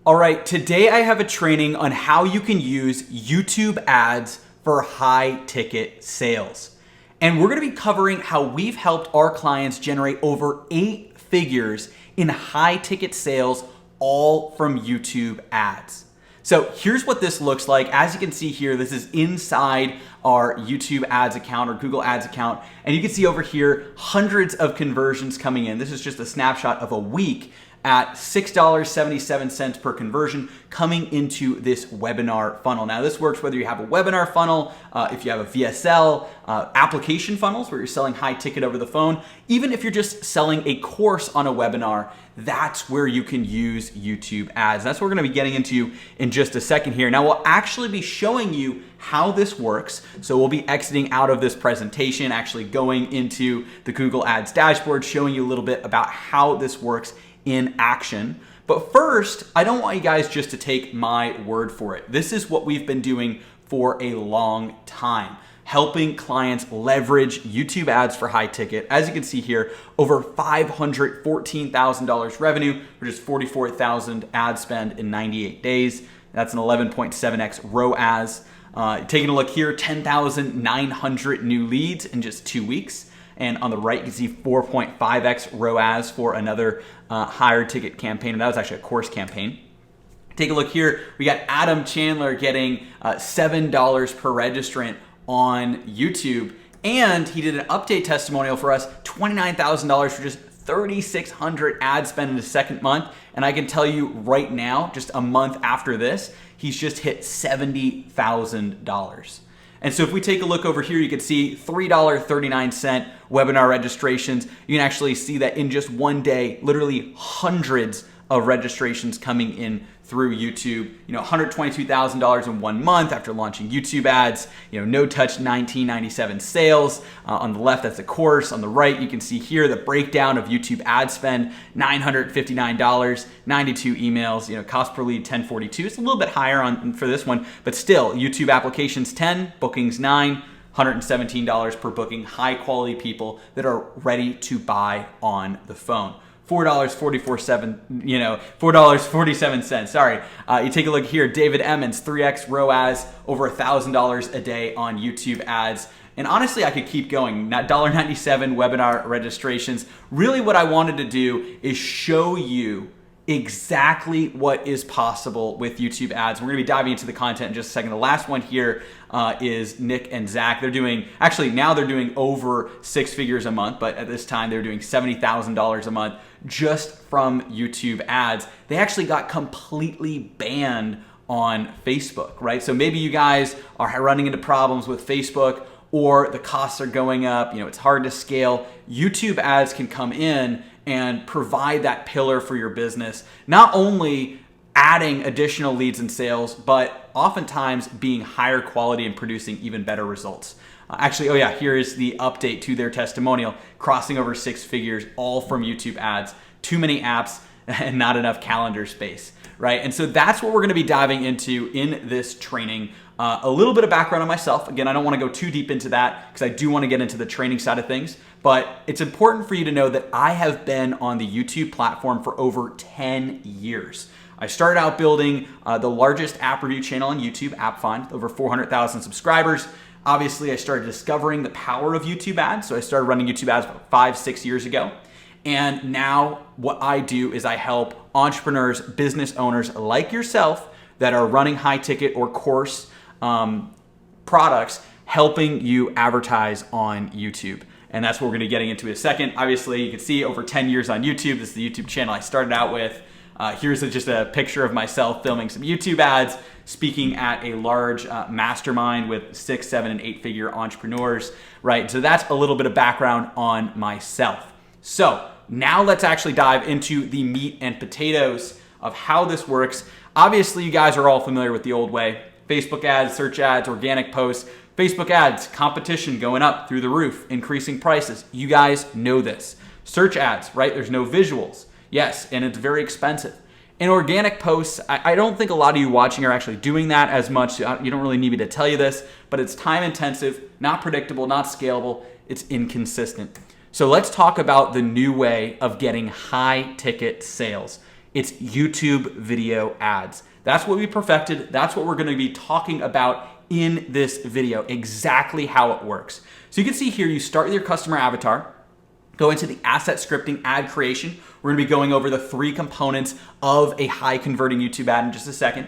All right, today I have a training on how you can use YouTube ads for high ticket sales. And we're gonna be covering how we've helped our clients generate over 8 figures in high ticket sales, all from YouTube ads. So here's what this looks like. As you can see here, this is inside our YouTube ads account or Google ads account. And you can see over here, hundreds of conversions coming in. This is just a snapshot of a week at $6.77 per conversion coming into this webinar funnel. Now this works whether you have a webinar funnel, if you have a VSL, application funnels where you're selling high ticket over the phone, even if you're just selling a course on a webinar, that's where you can use YouTube ads. That's what we're gonna be getting into in just a second here. Now we'll actually be showing you how this works. So we'll be exiting out of this presentation, actually going into the Google Ads dashboard, showing you a little bit about how this works in action. But first, I don't want you guys just to take my word for it. This is what we've been doing for a long time, helping clients leverage YouTube ads for high ticket. As you can see here, over $514,000 revenue, or just 44,000 ad spend in 98 days. That's an 11.7x ROAS. Taking a look here, 10,900 new leads in just 2 weeks. And on the right, you can see 4.5x ROAS for another higher ticket campaign. And that was actually a course campaign. Take a look here. We got Adam Chandler getting $7 per registrant on YouTube. And he did an update testimonial for us, $29,000 for just 3,600 ad spend in the second month. And I can tell you right now, just a month after this, he's just hit $70,000. And so if we take a look over here, you can see $3.39 webinar registrations. You can actually see that in just one day, literally hundreds of registrations coming in through YouTube. $122,000 in 1 month after launching YouTube ads. No touch 1997 sales. On the left, that's a course. On the right, you can see here the breakdown of YouTube ad spend: $959, 92 emails. Cost per lead $10.42. It's a little bit higher for this one, but still, YouTube applications 10, bookings 9. $117 per booking. High quality people that are ready to buy on the phone. $4.47. Sorry. You take a look here. David Emmons, 3x ROAS, over $1,000 a day on YouTube ads. And honestly, I could keep going. $1.97 webinar registrations. Really what I wanted to do is show you exactly what is possible with YouTube ads. We're gonna be diving into the content in just a second. The last one here is Nick and Zach. Now they're doing over 6 figures a month, but at this time they were doing $70,000 a month just from YouTube ads. They actually got completely banned on Facebook, right? So maybe you guys are running into problems with Facebook, or the costs are going up, it's hard to scale. YouTube ads can come in and provide that pillar for your business, not only adding additional leads and sales, but oftentimes being higher quality and producing even better results. Here is the update to their testimonial, crossing over 6 figures, all from YouTube ads. Too many apps and not enough calendar space, right? And so that's what we're gonna be diving into in this training. A little bit of background on myself. Again, I don't wanna go too deep into that because I do wanna get into the training side of things, but it's important for you to know that I have been on the YouTube platform for over 10 years. I started out building the largest app review channel on YouTube, AppFind, over 400,000 subscribers. Obviously, I started discovering the power of YouTube ads. So I started running YouTube ads about 5-6 years ago. And now what I do is I help entrepreneurs, business owners like yourself that are running high ticket or course products, helping you advertise on YouTube. And that's what we're gonna be getting into in a second. Obviously, you can see over 10 years on YouTube. This is the YouTube channel I started out with. Here's just a picture of myself filming some YouTube ads, speaking at a large mastermind with 6, 7, and 8 figure entrepreneurs, right? So that's a little bit of background on myself. So now let's actually dive into the meat and potatoes of how this works. Obviously, you guys are all familiar with the old way. Facebook ads, search ads, organic posts. Facebook ads, competition going up through the roof, increasing prices. You guys know this. Search ads, right? There's no visuals. Yes, and it's very expensive. In organic posts, I don't think a lot of you watching are actually doing that as much. You don't really need me to tell you this, but it's time intensive, not predictable, not scalable. It's inconsistent. So let's talk about the new way of getting high ticket sales. It's YouTube video ads. That's what we perfected. That's what we're going to be talking about in this video, exactly how it works. So you can see here, you start with your customer avatar, go into the asset scripting, ad creation. We're going to be going over the 3 components of a high converting YouTube ad in just a second.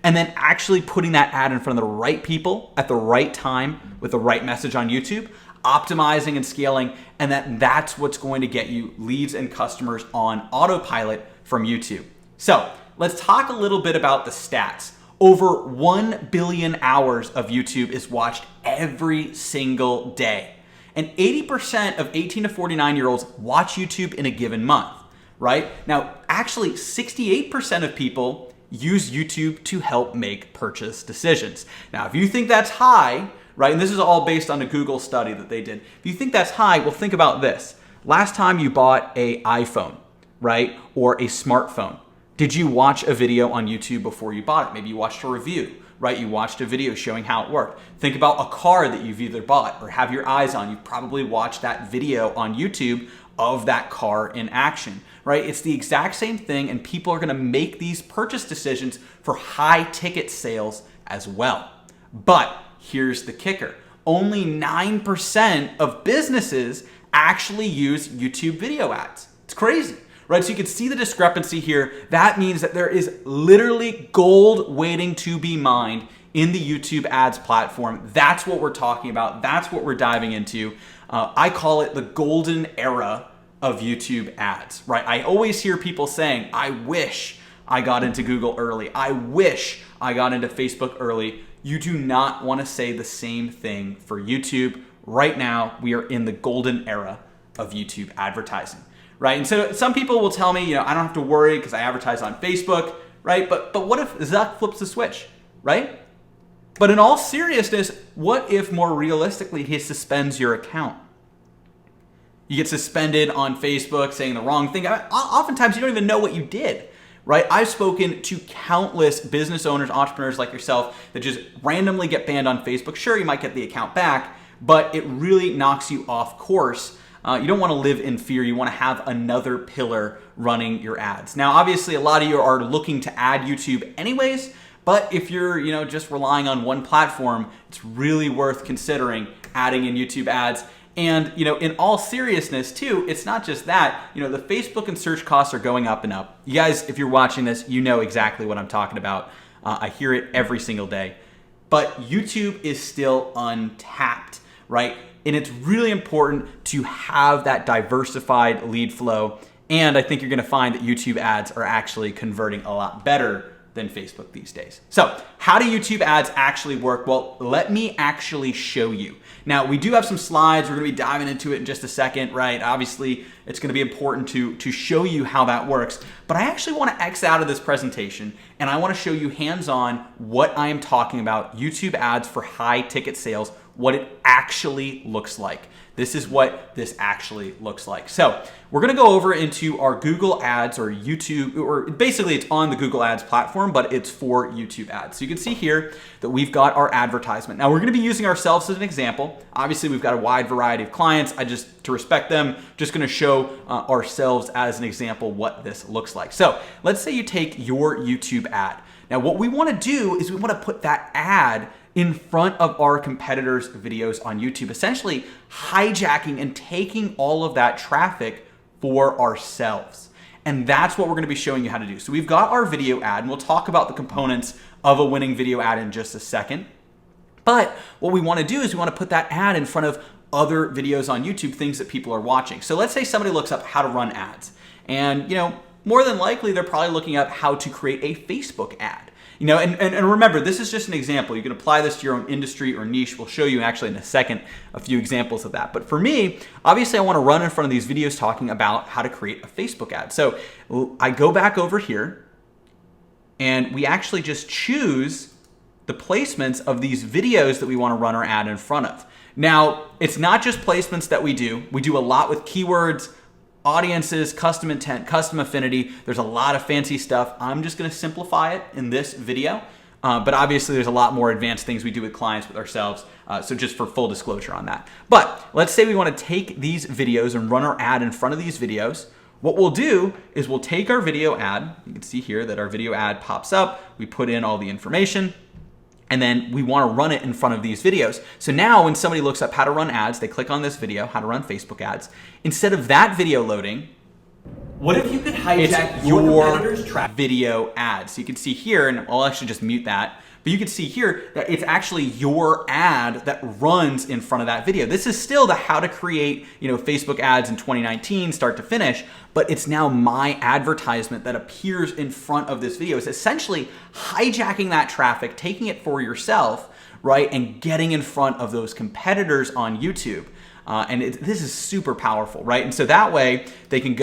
And then actually putting that ad in front of the right people at the right time with the right message on YouTube, optimizing and scaling, and that's what's going to get you leads and customers on autopilot from YouTube. So let's talk a little bit about the stats. Over 1 billion hours of YouTube is watched every single day. And 80% of 18 to 49-year-olds watch YouTube in a given month, right? Now, actually 68% of people use YouTube to help make purchase decisions. Now, if you think that's high, right, and this is all based on a Google study that they did. If you think that's high, well, think about this. Last time you bought an iPhone, right, or a smartphone, did you watch a video on YouTube before you bought it? Maybe you watched a review, right? You watched a video showing how it worked. Think about a car that you've either bought or have your eyes on. You've probably watched that video on YouTube of that car in action, right? It's the exact same thing, and people are gonna make these purchase decisions for high ticket sales as well. But here's the kicker. Only 9% of businesses actually use YouTube video ads. It's crazy, right? So you can see the discrepancy here. That means that there is literally gold waiting to be mined in the YouTube ads platform. That's what we're talking about. That's what we're diving into. I call it the golden era of YouTube ads, right? I always hear people saying, I wish I got into Google early. I wish I got into Facebook early. You do not want to say the same thing for YouTube. Right now, we are in the golden era of YouTube advertising, right? And so some people will tell me, I don't have to worry because I advertise on Facebook, right? But what if Zuck flips the switch, right? But in all seriousness, what if more realistically he suspends your account? You get suspended on Facebook saying the wrong thing. Oftentimes you don't even know what you did, right? I've spoken to countless business owners, entrepreneurs like yourself that just randomly get banned on Facebook. Sure, you might get the account back, but it really knocks you off course. You don't want to live in fear. You want to have another pillar running your ads. Now, obviously, a lot of you are looking to add YouTube anyways, but if you're just relying on one platform, it's really worth considering adding in YouTube ads. And in all seriousness too, it's not just that. The Facebook and search costs are going up and up. You guys, if you're watching this, you know exactly what I'm talking about. I hear it every single day. But YouTube is still untapped, right? And it's really important to have that diversified lead flow. And I think you're going to find that YouTube ads are actually converting a lot better than Facebook these days. So how do YouTube ads actually work? Well, let me actually show you. Now, we do have some slides. We're going to be diving into it in just a second, right? Obviously, it's going to be important to show you how that works. But I actually want to X out of this presentation, and I want to show you hands-on what I am talking about, YouTube ads for high ticket sales, what it actually looks like. This is what this actually looks like. So we're going to go over into our Google Ads or YouTube, or basically it's on the Google Ads platform, but it's for YouTube ads. So you can see here that we've got our advertisement. Now we're going to be using ourselves as an example. Obviously we've got a wide variety of clients. To respect them, just going to show ourselves as an example what this looks like. So let's say you take your YouTube ad. Now what we want to do is we want to put that ad in front of our competitors' videos on YouTube, essentially hijacking and taking all of that traffic for ourselves. And that's what we're gonna be showing you how to do. So we've got our video ad, and we'll talk about the components of a winning video ad in just a second. But what we wanna do is we wanna put that ad in front of other videos on YouTube, things that people are watching. So let's say somebody looks up how to run ads. And more than likely, they're probably looking up how to create a Facebook ad. And remember, this is just an example. You can apply this to your own industry or niche. We'll show you actually in a second a few examples of that. But for me, obviously I want to run in front of these videos talking about how to create a Facebook ad. So I go back over here and we actually just choose the placements of these videos that we want to run our ad in front of. Now, it's not just placements that we do. We do a lot with keywords, audiences, custom intent, custom affinity. There's a lot of fancy stuff. I'm just going to simplify it in this video. But obviously there's a lot more advanced things we do with clients, with ourselves. So just for full disclosure on that. But let's say we want to take these videos and run our ad in front of these videos. What we'll do is we'll take our video ad. You can see here that our video ad pops up. We put in all the information, and then we want to run it in front of these videos. So now when somebody looks up how to run ads, they click on this video, how to run Facebook ads. Instead of that video loading, what if you could hijack it's your your competitor's traffic? video ads? So you can see here, and I'll actually just mute that, but you can see here that it's actually your ad that runs in front of that video. This is still the how to create, Facebook ads in 2019, start to finish, but it's now my advertisement that appears in front of this video. It's essentially hijacking that traffic, taking it for yourself, right, and getting in front of those competitors on YouTube. This is super powerful, right? And so that way they can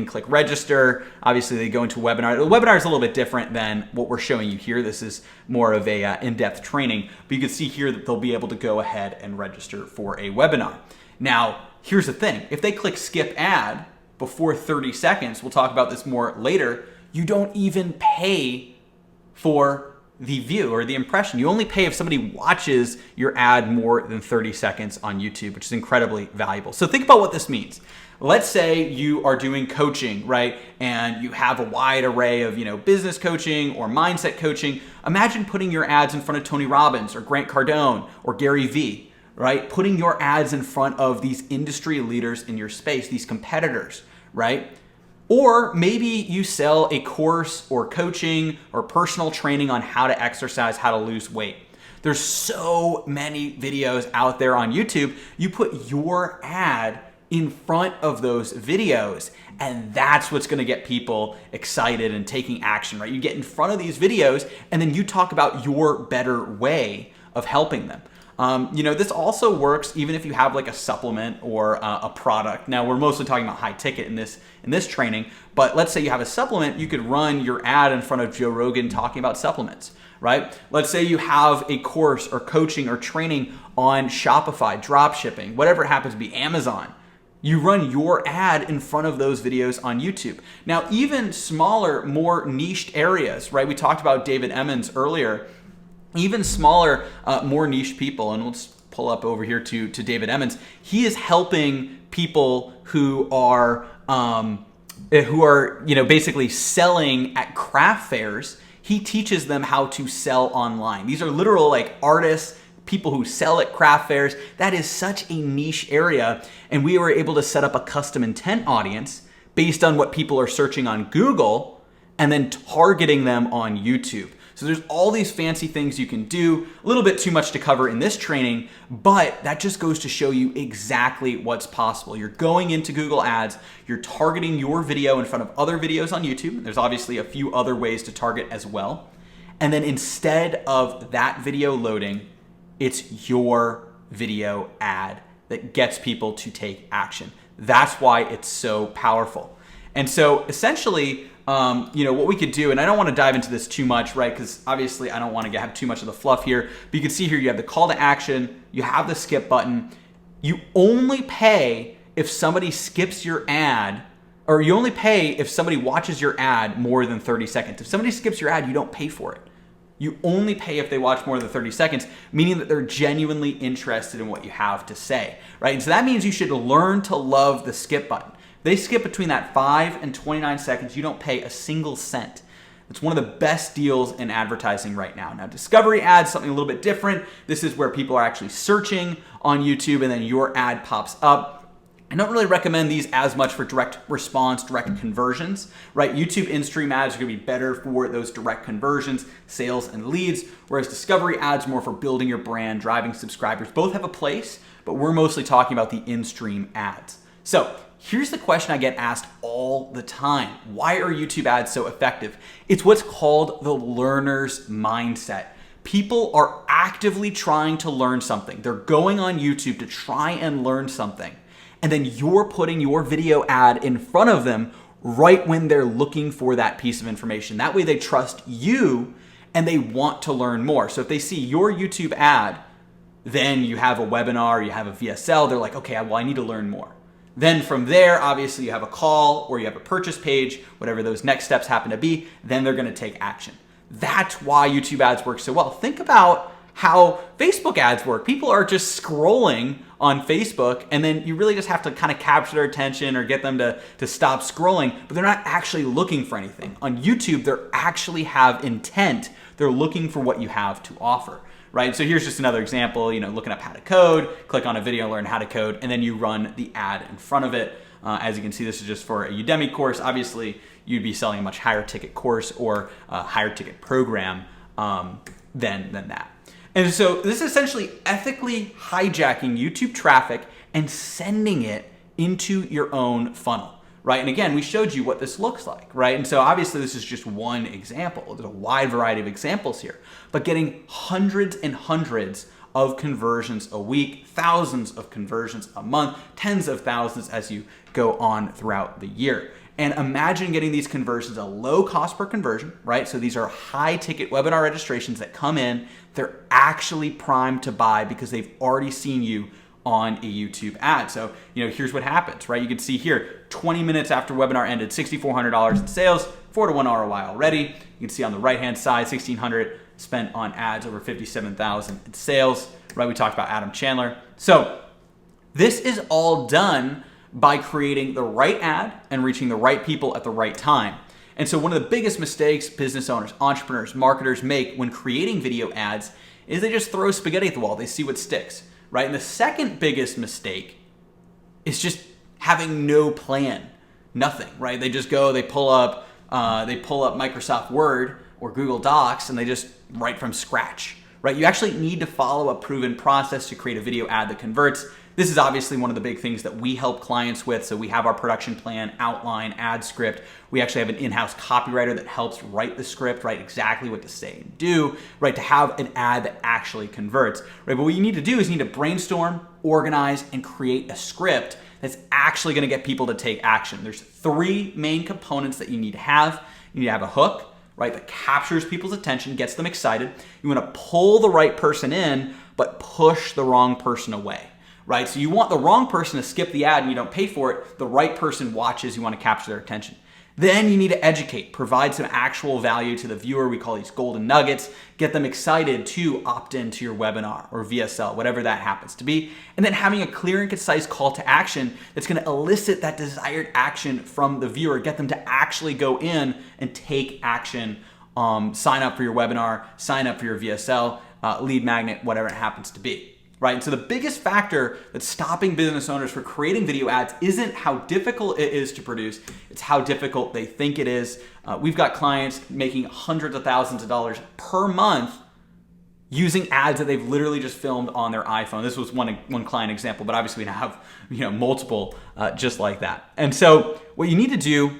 click register. Obviously they go into a webinar. The webinar is a little bit different than what we're showing you here. This is more of a in-depth training, but you can see here that they'll be able to go ahead and register for a webinar. Now, here's the thing. If they click skip ad before 30 seconds, we'll talk about this more later, you don't even pay for the view or the impression. You only pay if somebody watches your ad more than 30 seconds on YouTube, which is incredibly valuable. So think about what this means. Let's say you are doing coaching, right? And you have a wide array of, business coaching or mindset coaching. Imagine putting your ads in front of Tony Robbins or Grant Cardone or Gary Vee, right? Putting your ads in front of these industry leaders in your space, these competitors, right? Or maybe you sell a course or coaching or personal training on how to exercise, how to lose weight. There's so many videos out there on YouTube. You put your ad in front of those videos, and that's what's going to get people excited and taking action, right? You get in front of these videos, and then you talk about your better way of helping them. This also works even if you have like a supplement or a product. Now we're mostly talking about high ticket in this training, but let's say you have a supplement, you could run your ad in front of Joe Rogan talking about supplements, right? Let's say you have a course or coaching or training on Shopify, drop shipping, whatever it happens to be, Amazon. You run your ad in front of those videos on YouTube. Now, even smaller, more niched areas, right? We talked about David Emmons earlier. Even smaller, more niche people, and let's pull up over here to David Emmons. He is helping people who are basically selling at craft fairs. He teaches them how to sell online. These are literal like artists, people who sell at craft fairs. That is such a niche area, and we were able to set up a custom intent audience based on what people are searching on Google and then targeting them on YouTube. So there's all these fancy things you can do, a little bit too much to cover in this training, but that just goes to show you exactly what's possible. You're going into Google Ads, you're targeting your video in front of other videos on YouTube. There's obviously a few other ways to target as well. And then instead of that video loading, it's your video ad that gets people to take action. That's why it's so powerful. And so essentially, what we could do, and I don't want to dive into this too much, right? Because obviously I don't want to have too much of the fluff here. But you can see here, you have the call to action, you have the skip button. You only pay if somebody skips your ad, or you only pay if somebody watches your ad more than 30 seconds. If somebody skips your ad, you don't pay for it. You only pay if they watch more than 30 seconds, meaning that they're genuinely interested in what you have to say, right? And so that means you should learn to love the skip button. They skip between that 5 and 29 seconds. You don't pay a single cent. It's one of the best deals in advertising right now. Now, discovery ads, something a little bit different. This is where people are actually searching on YouTube and then your ad pops up. I don't really recommend these as much for direct response, direct conversions, right? YouTube in-stream ads are gonna be better for those direct conversions, sales and leads, whereas discovery ads more for building your brand, driving subscribers. Both have a place, but we're mostly talking about the in-stream ads. So here's the question I get asked all the time. Why are YouTube ads so effective? It's what's called the learner's mindset. People are actively trying to learn something. They're going on YouTube to try and learn something. And then you're putting your video ad in front of them right when they're looking for that piece of information. That way they trust you and they want to learn more. So if they see your YouTube ad, then you have a webinar, you have a VSL, they're like, okay, well, I need to learn more. Then from there, obviously you have a call or you have a purchase page, whatever those next steps happen to be, then they're gonna take action. That's why YouTube ads work so well. Think about how Facebook ads work. People are just scrolling on Facebook, and then you really just have to kind of capture their attention or get them to stop scrolling, but they're not actually looking for anything. On YouTube, they actually have intent. They're looking for what you have to offer, right? So here's just another example, looking up how to code, click on a video, learn how to code, and then you run the ad in front of it. As you can see, this is just for a Udemy course. Obviously, you'd be selling a much higher ticket course or a higher ticket program than that. And so this is essentially ethically hijacking YouTube traffic and sending it into your own funnel, right? And again, we showed you what this looks like, right? And so obviously this is just one example. There's a wide variety of examples here, but getting hundreds and hundreds of conversions a week, thousands of conversions a month, tens of thousands as you go on throughout the year. And imagine getting these conversions, a low cost per conversion, right? So these are high ticket webinar registrations that come in. They're actually primed to buy because they've already seen you on a YouTube ad. So, here's what happens, right? You can see here, 20 minutes after webinar ended, $6,400 in sales, 4 to 1 ROI already. You can see on the right-hand side, $1,600 spent on ads, over $57,000 in sales, right? We talked about Adam Chandler. So this is all done by creating the right ad and reaching the right people at the right time. And so one of the biggest mistakes business owners, entrepreneurs, marketers make when creating video ads is they just throw spaghetti at the wall. They see what sticks, right? And the second biggest mistake is just having no plan, nothing, right? They just go, they pull up Microsoft Word or Google Docs and they just write from scratch, right? You actually need to follow a proven process to create a video ad that converts. This is obviously one of the big things that we help clients with. So we have our production plan, outline, ad script. We actually have an in-house copywriter that helps write the script, write exactly what to say and do, right? To have an ad that actually converts, right? But what you need to do is you need to brainstorm, organize, and create a script that's actually gonna get people to take action. There's 3 main components that you need to have. You need to have a hook, right? That captures people's attention, gets them excited. You wanna pull the right person in, but push the wrong person away. Right? So you want the wrong person to skip the ad and you don't pay for it. The right person watches, you want to capture their attention. Then you need to educate, provide some actual value to the viewer. We call these golden nuggets. Get them excited to opt into your webinar or VSL, whatever that happens to be. And then having a clear and concise call to action that's going to elicit that desired action from the viewer, get them to actually go in and take action, sign up for your webinar, sign up for your VSL, lead magnet, whatever it happens to be. Right? And so the biggest factor that's stopping business owners from creating video ads isn't how difficult it is to produce, it's how difficult they think it is. We've got clients making hundreds of thousands of dollars per month using ads that they've literally just filmed on their iPhone. This was one client example, but obviously we now have multiple just like that. And so what you need to do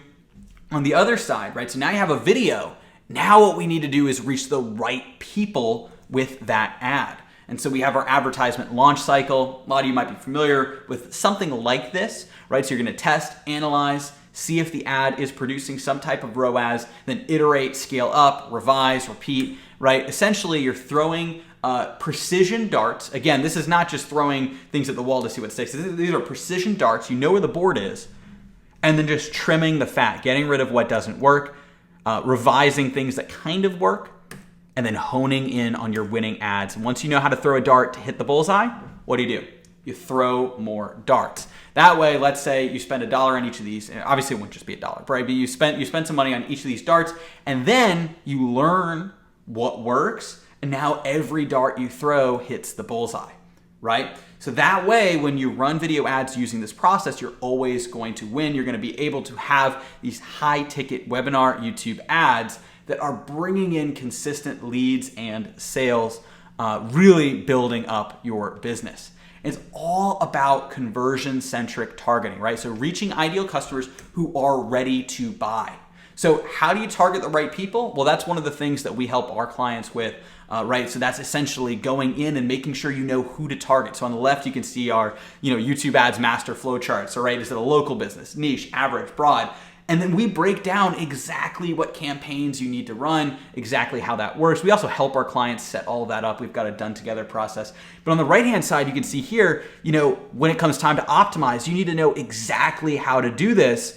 on the other side, right? So now you have a video. Now what we need to do is reach the right people with that ad. And so we have our advertisement launch cycle. A lot of you might be familiar with something like this, right? So you're gonna test, analyze, see if the ad is producing some type of ROAS, then iterate, scale up, revise, repeat, right? Essentially, you're throwing precision darts. Again, this is not just throwing things at the wall to see what sticks. These are precision darts. You know where the board is, and then just trimming the fat, getting rid of what doesn't work, revising things that kind of work, and then honing in on your winning ads. Once you know how to throw a dart to hit the bullseye, what do? You throw more darts. That way, let's say you spend $1 on each of these. Obviously, it wouldn't just be $1, right? But you spend some money on each of these darts, and then you learn what works, and now every dart you throw hits the bullseye, right? So that way, when you run video ads using this process, you're always going to win. You're going to be able to have these high-ticket webinar YouTube ads that are bringing in consistent leads and sales, really building up your business. It's all about conversion-centric targeting, right? So reaching ideal customers who are ready to buy. So how do you target the right people? Well, that's one of the things that we help our clients with, right? So that's essentially going in and making sure you know who to target. So on the left, you can see our YouTube ads master flow charts. So right, is it a local business, niche, average, broad? And then we break down exactly what campaigns you need to run, exactly how that works. We also help our clients set all of that up. We've got a done together process. But on the right-hand side, you can see here, when it comes time to optimize, you need to know exactly how to do this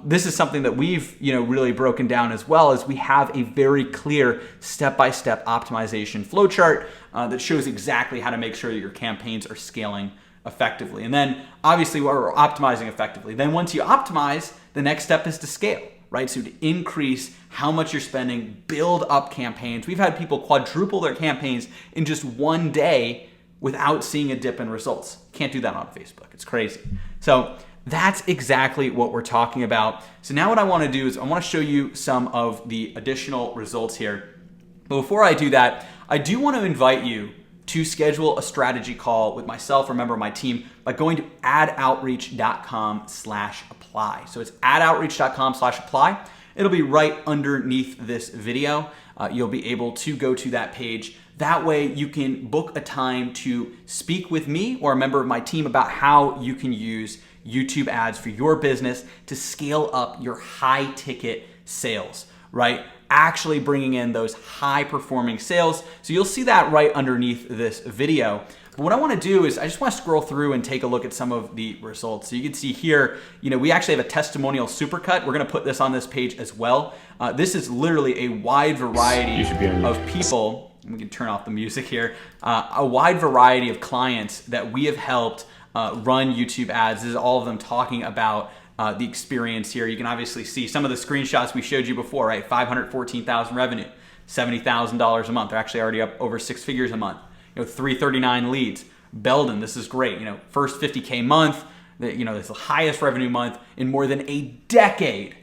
this is something that we've really broken down as well, as we have a very clear step-by-step optimization flowchart that shows exactly how to make sure that your campaigns are scaling effectively. And then obviously we're optimizing effectively. Then once you optimize, the next step is to scale, right? So to increase how much you're spending, build up campaigns. We've had people quadruple their campaigns in just one day without seeing a dip in results. Can't do that on Facebook. It's crazy. So that's exactly what we're talking about. So now what I want to do is I want to show you some of the additional results here. But before I do that, I do want to invite you to schedule a strategy call with myself or a member of my team by going to adoutreach.com/apply. So it's adoutreach.com/apply. It'll be right underneath this video. You'll be able to go to that page. That way you can book a time to speak with me or a member of my team about how you can use YouTube ads for your business to scale up your high ticket sales, right? Actually bringing in those high performing sales. So you'll see that right underneath this video. But what I want to do is I just want to scroll through and take a look at some of the results. So you can see here, we actually have a testimonial supercut. We're going to put this on this page as well. This is literally a wide variety of people. We can turn off the music here. A wide variety of clients that we have helped run YouTube ads. This is all of them talking about the experience here. You can obviously see some of the screenshots we showed you before, right? 514,000 revenue, $70,000 a month. They're actually already up over 6 figures a month. 339 leads. Belden, this is great. First 50K month. It's the highest revenue month in more than a decade,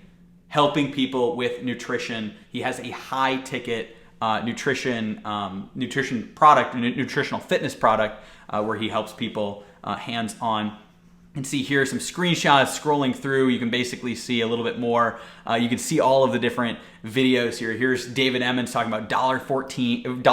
helping people with nutrition. He has a high ticket nutrition product, nutritional fitness product, where he helps people hands-on. And see here some screenshots scrolling through. You can basically see a little bit more. You can see all of the different videos here. Here's David Emmons talking about $42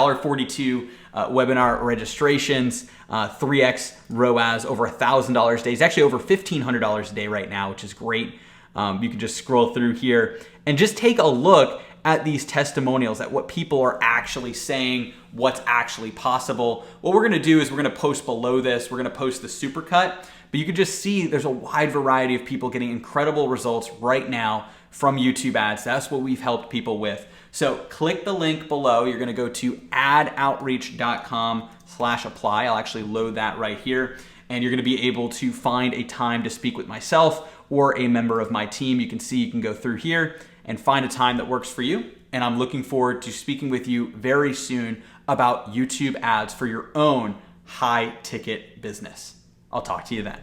webinar registrations, 3x ROAS, over $1,000 a day. It's actually over $1,500 a day right now, which is great. You can just scroll through here and just take a look at these testimonials, at what people are actually saying, what's actually possible. What we're gonna do is we're gonna post below this, we're gonna post the supercut, but you can just see there's a wide variety of people getting incredible results right now from YouTube ads. That's what we've helped people with. So click the link below. You're gonna go to adoutreach.com/apply. I'll actually load that right here. And you're gonna be able to find a time to speak with myself or a member of my team. You can see, you can go through here and find a time that works for you. And I'm looking forward to speaking with you very soon about YouTube ads for your own high ticket business. I'll talk to you then.